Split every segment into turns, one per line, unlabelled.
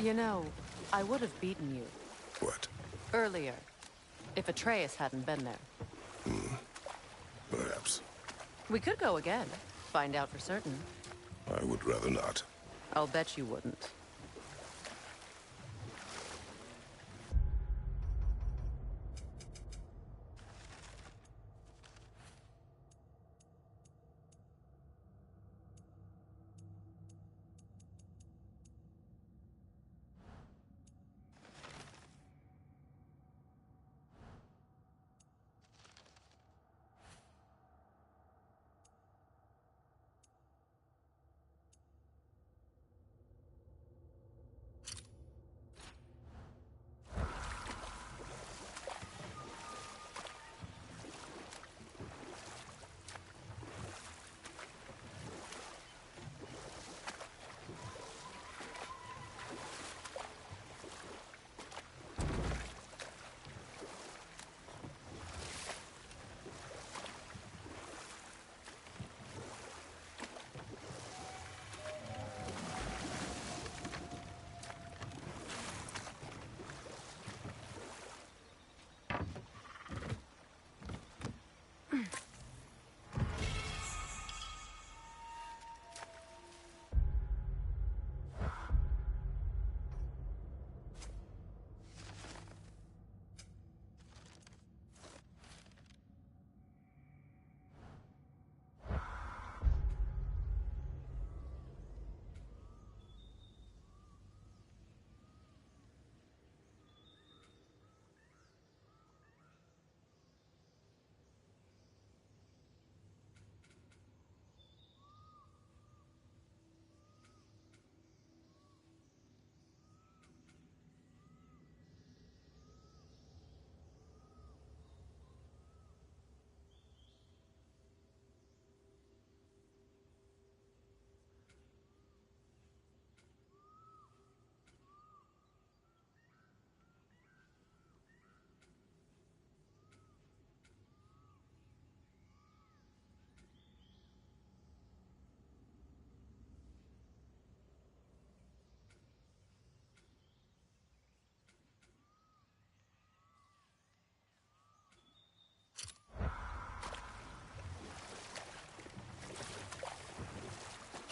You know, I would have beaten you
What?
earlier, if Atreus hadn't been there.
Perhaps.
We could go again, find out for certain.
I would rather not.
I'll bet you wouldn't.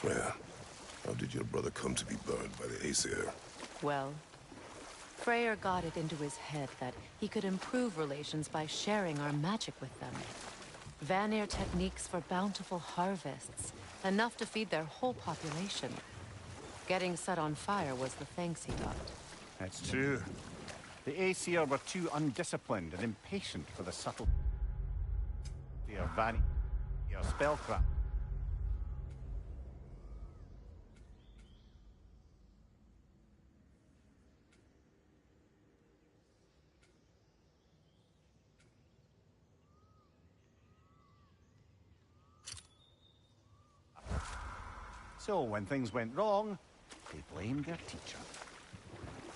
Freya, how did your brother come to be burned by the Aesir?
Well, Freyr got it into his head that he could improve relations by sharing our magic with them. Vanir techniques for bountiful harvests, enough to feed their whole population. Getting set on fire was the thanks he got.
It's true. The Aesir were too undisciplined and impatient for the subtle of Vanir spellcraft. So when things went wrong, they blamed their teacher.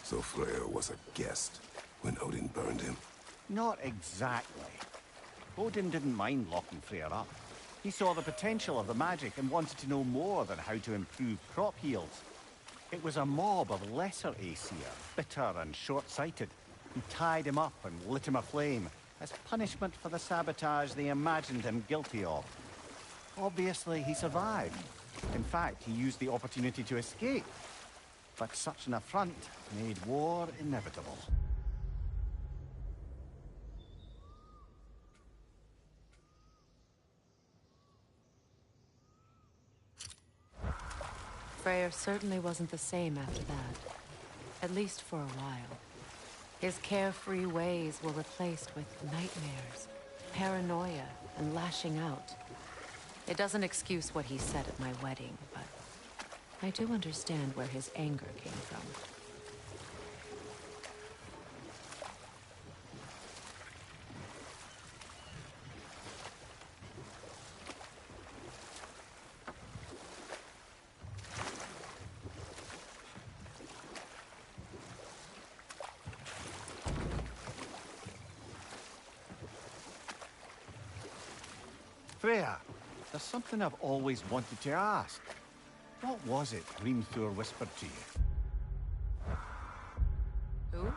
So Freya was a guest when Odin burned him?
Not exactly. Odin didn't mind locking Freyr up. He saw the potential of the magic and wanted to know more than how to improve crop yields. It was a mob of lesser Aesir, bitter and short-sighted, who tied him up and lit him aflame as punishment for the sabotage they imagined him guilty of. Obviously, he survived. In fact, he used the opportunity to escape. But such an affront made war inevitable.
Freyr certainly wasn't the same after that. At least for a while. His carefree ways were replaced with nightmares, paranoia, and lashing out. It doesn't excuse what he said at my wedding, but I do understand where his anger came from.
Freya, there's something I've always wanted to ask. What was it Hrimthur whispered to you?
Who?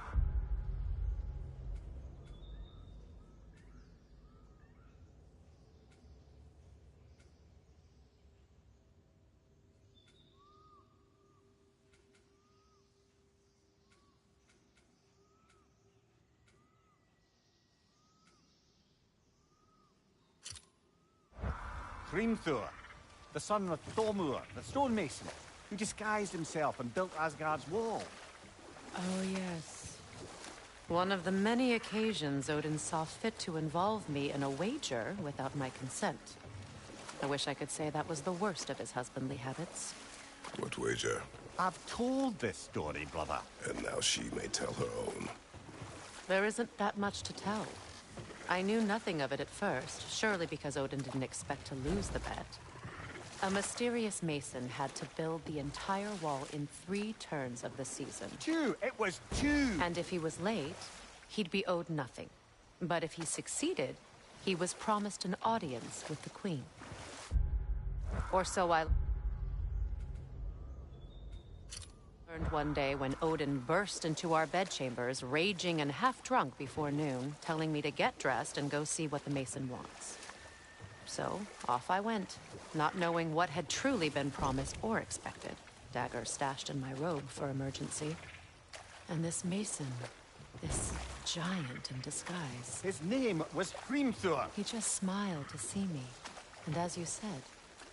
Hrimthur, the son of Thormur, the stonemason, who disguised himself and built Asgard's wall.
Oh, yes. One of the many occasions Odin saw fit to involve me in a wager without my consent. I wish I could say that was the worst of his husbandly habits.
What wager?
I've told this story, brother.
And now she may tell her own.
There isn't that much to tell. I knew nothing of it at first, surely because Odin didn't expect to lose the bet. A mysterious mason had to build the entire wall in 3 turns of the season.
2! It was 2!
And if he was late, he'd be owed nothing. But if he succeeded, he was promised an audience with the queen. Or so I learned one day when Odin burst into our bedchambers, raging and half-drunk before noon, telling me to get dressed and go see what the mason wants. So, off I went, not knowing what had truly been promised or expected. Dagger stashed in my robe for emergency. And this mason, this giant in disguise.
His name was Hrimthur.
He just smiled to see me. And as you said,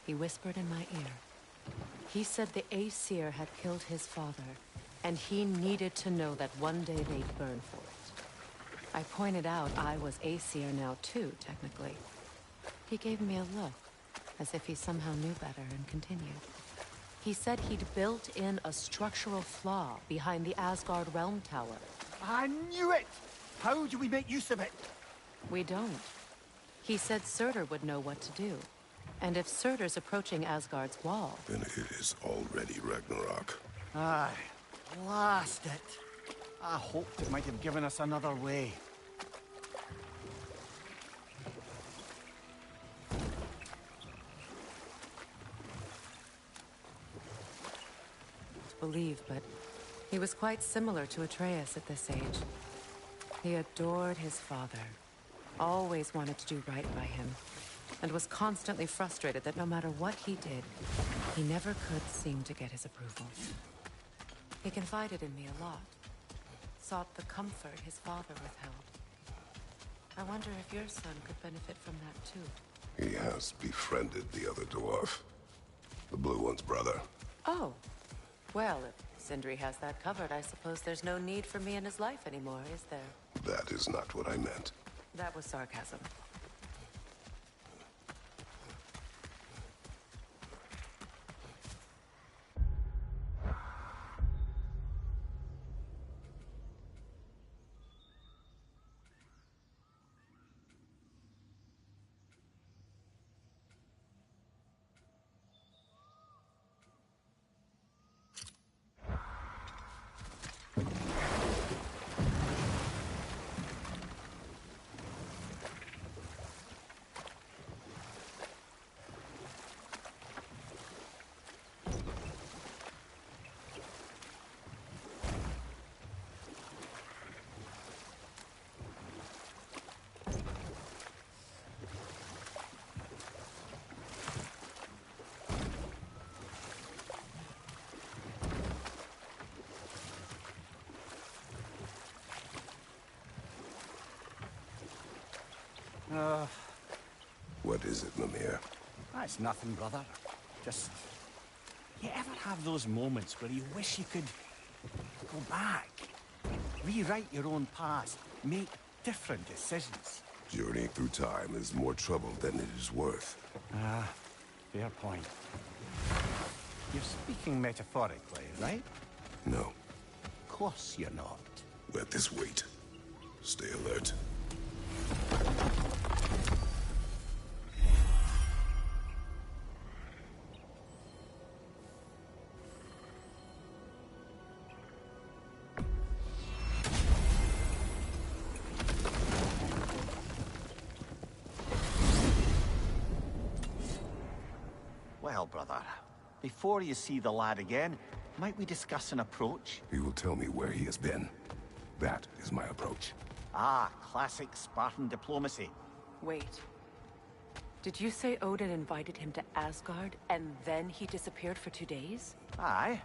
he whispered in my ear. He said the Aesir had killed his father, and he needed to know that one day they'd burn for it. I pointed out I was Aesir now too, technically. He gave me a look, as if he somehow knew better, and continued. He said he'd built in a structural flaw behind the Asgard Realm Tower.
I knew it! How do we make use of it?
We don't. He said Surtur would know what to do. And if Surtur's approaching Asgard's wall...
Then it is already Ragnarok.
Aye, blast it. I hoped it might have given us another way.
Believe, but he was quite similar to Atreus at this age. He adored his father, always wanted to do right by him, and was constantly frustrated that no matter what he did, he never could seem to get his approval. He confided in me a lot, sought the comfort his father withheld. I wonder if your son could benefit from that too.
He has befriended the other dwarf. The blue one's brother.
Oh. Well, if Sindri has that covered, I suppose there's no need for me in his life anymore, is there?
That is not what I meant.
That was sarcasm.
What is it, Mimir?
That's nothing, brother. Just... You ever have those moments where you wish you could go back? Rewrite your own past, make different decisions?
Journeying through time is more trouble than it is worth.
Ah, fair point. You're speaking metaphorically, right?
No.
Of course you're not.
Let this wait. Stay alert.
Well, brother, before you see the lad again, might we discuss an approach?
He will tell me where he has been. That is my approach.
Ah, classic Spartan diplomacy.
Wait. Did you say Odin invited him to Asgard, and then he disappeared for 2 days?
Aye,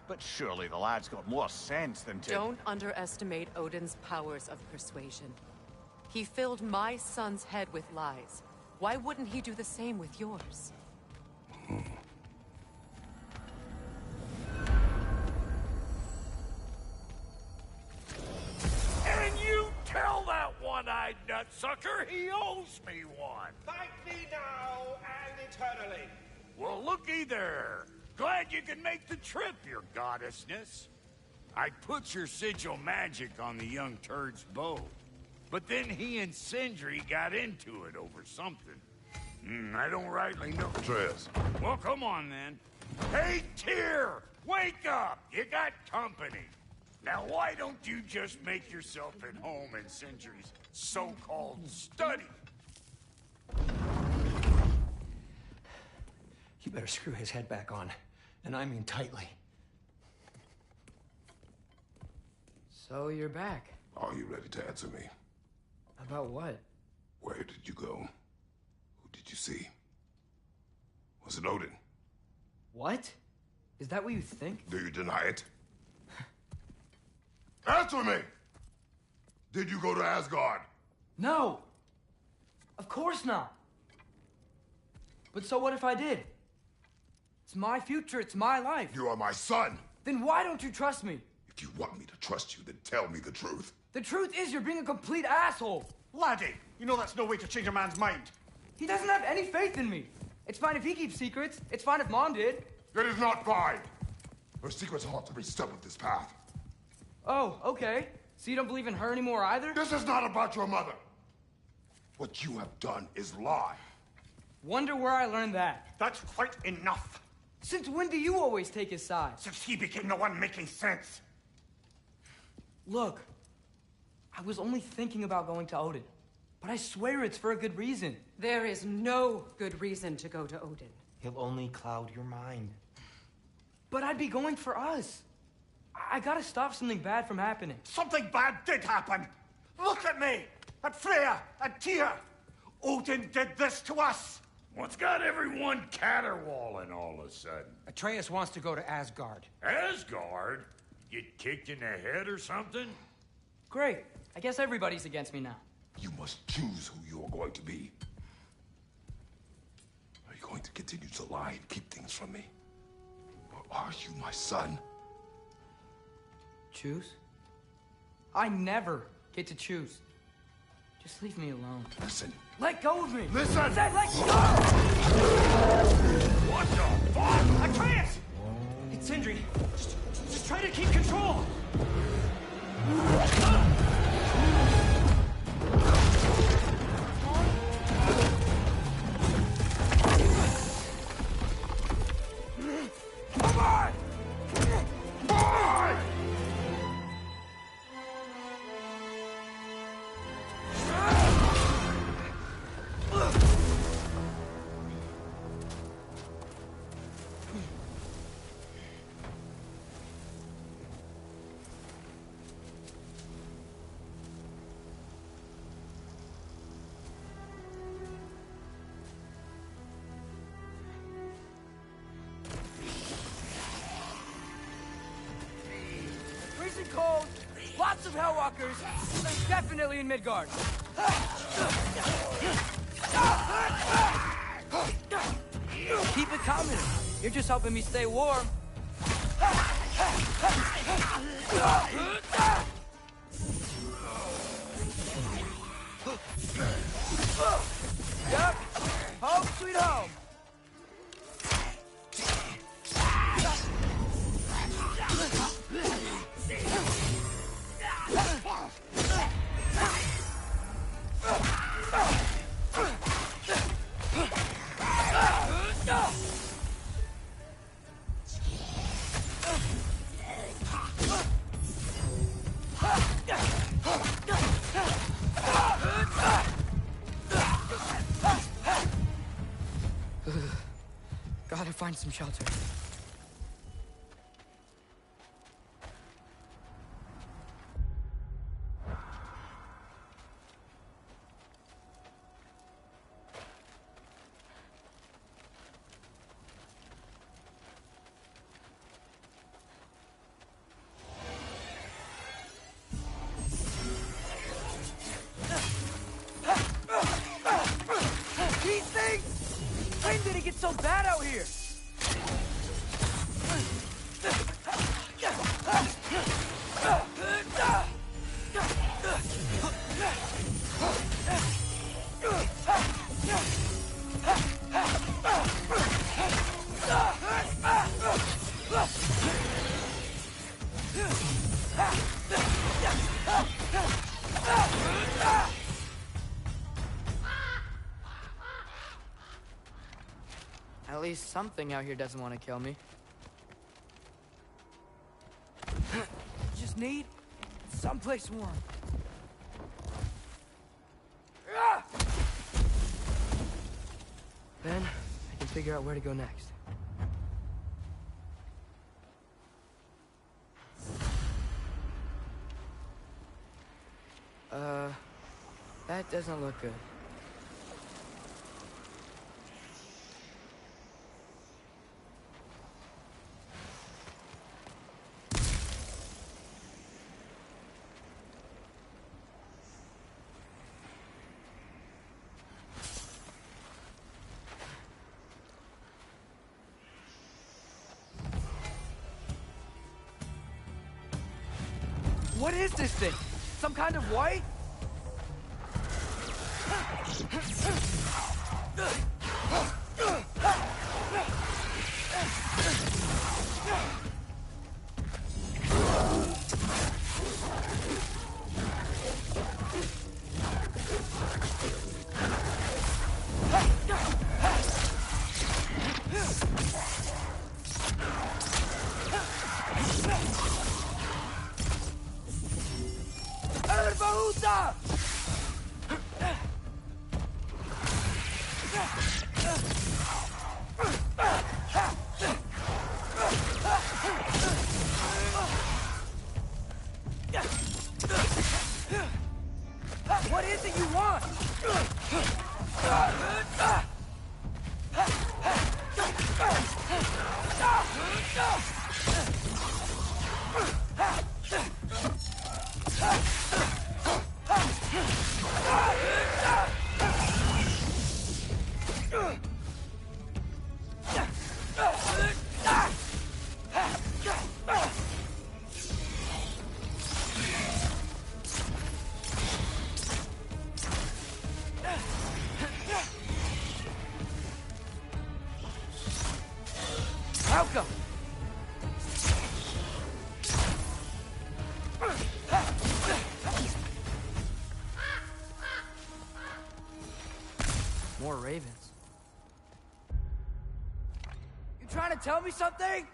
but surely the lad's got more sense than to...
Don't underestimate Odin's powers of persuasion. He filled my son's head with lies. Why wouldn't he do the same with yours?
And you tell that one-eyed nutsucker he owes me one.
Thank me now and eternally.
Well, looky there. Glad you can make the trip, your goddessness. I put your sigil magic on the young turd's bow. But then he and Sindri got into it over something. I don't rightly know.
Atreus.
Well, come on then. Hey, Tyr! Wake up! You got company. Now, why don't you just make yourself at home in Sindri's so-called study?
You better screw his head back on, and I mean tightly.
So you're back.
Are you ready to answer me?
About what?
Where did you go? Who did you see? Was it Odin?
What? Is that what you think?
Do you deny it? Answer me! Did you go to Asgard?
No! Of course not! But so what if I did? It's my future, it's my life.
You are my son!
Then why don't you trust me?
If you want me to trust you, then tell me the truth.
The truth is you're being a complete asshole!
Laddie, you know that's no way to change a man's mind.
He doesn't have any faith in me. It's fine if he keeps secrets. It's fine if Mom did.
It is not fine! Her secrets haunt every step of this path.
Oh, okay. So you don't believe in her anymore either?
This is not about your mother. What you have done is lie.
Wonder where I learned that.
That's quite enough.
Since when do you always take his side?
Since he became the one making sense.
Look, I was only thinking about going to Odin. But I swear it's for a good reason.
There is no good reason to go to Odin.
He'll only cloud your mind.
But I'd be going for us. I gotta stop something bad from happening.
Something bad did happen. Look at me, at Freya, at Tyr. Odin did this to us.
What's got everyone caterwauling all of a sudden?
Atreus wants to go to Asgard.
Asgard? Get kicked in the head or something?
Great. I guess everybody's against me now.
You must choose who you are going to be. Are you going to continue to lie and keep things from me? Or are you my son?
Choose? I never get to choose. Just leave me alone.
Listen.
Let go of me!
Listen!
I said let go!
What the fuck?
Atreus! It's Sindri. Just try to keep control.
Come on! Boy!
Freezing cold, lots of Hellwalkers, and definitely in Midgard. Keep it coming. You're just helping me stay warm. Yep. Home sweet home. Gotta find some shelter. At least something out here doesn't want to kill me. Just need someplace warm. Then I can figure out where to go next. That doesn't look good. What is this thing? Some kind of white? What is it you want? Welcome. More ravens. You trying to tell me something?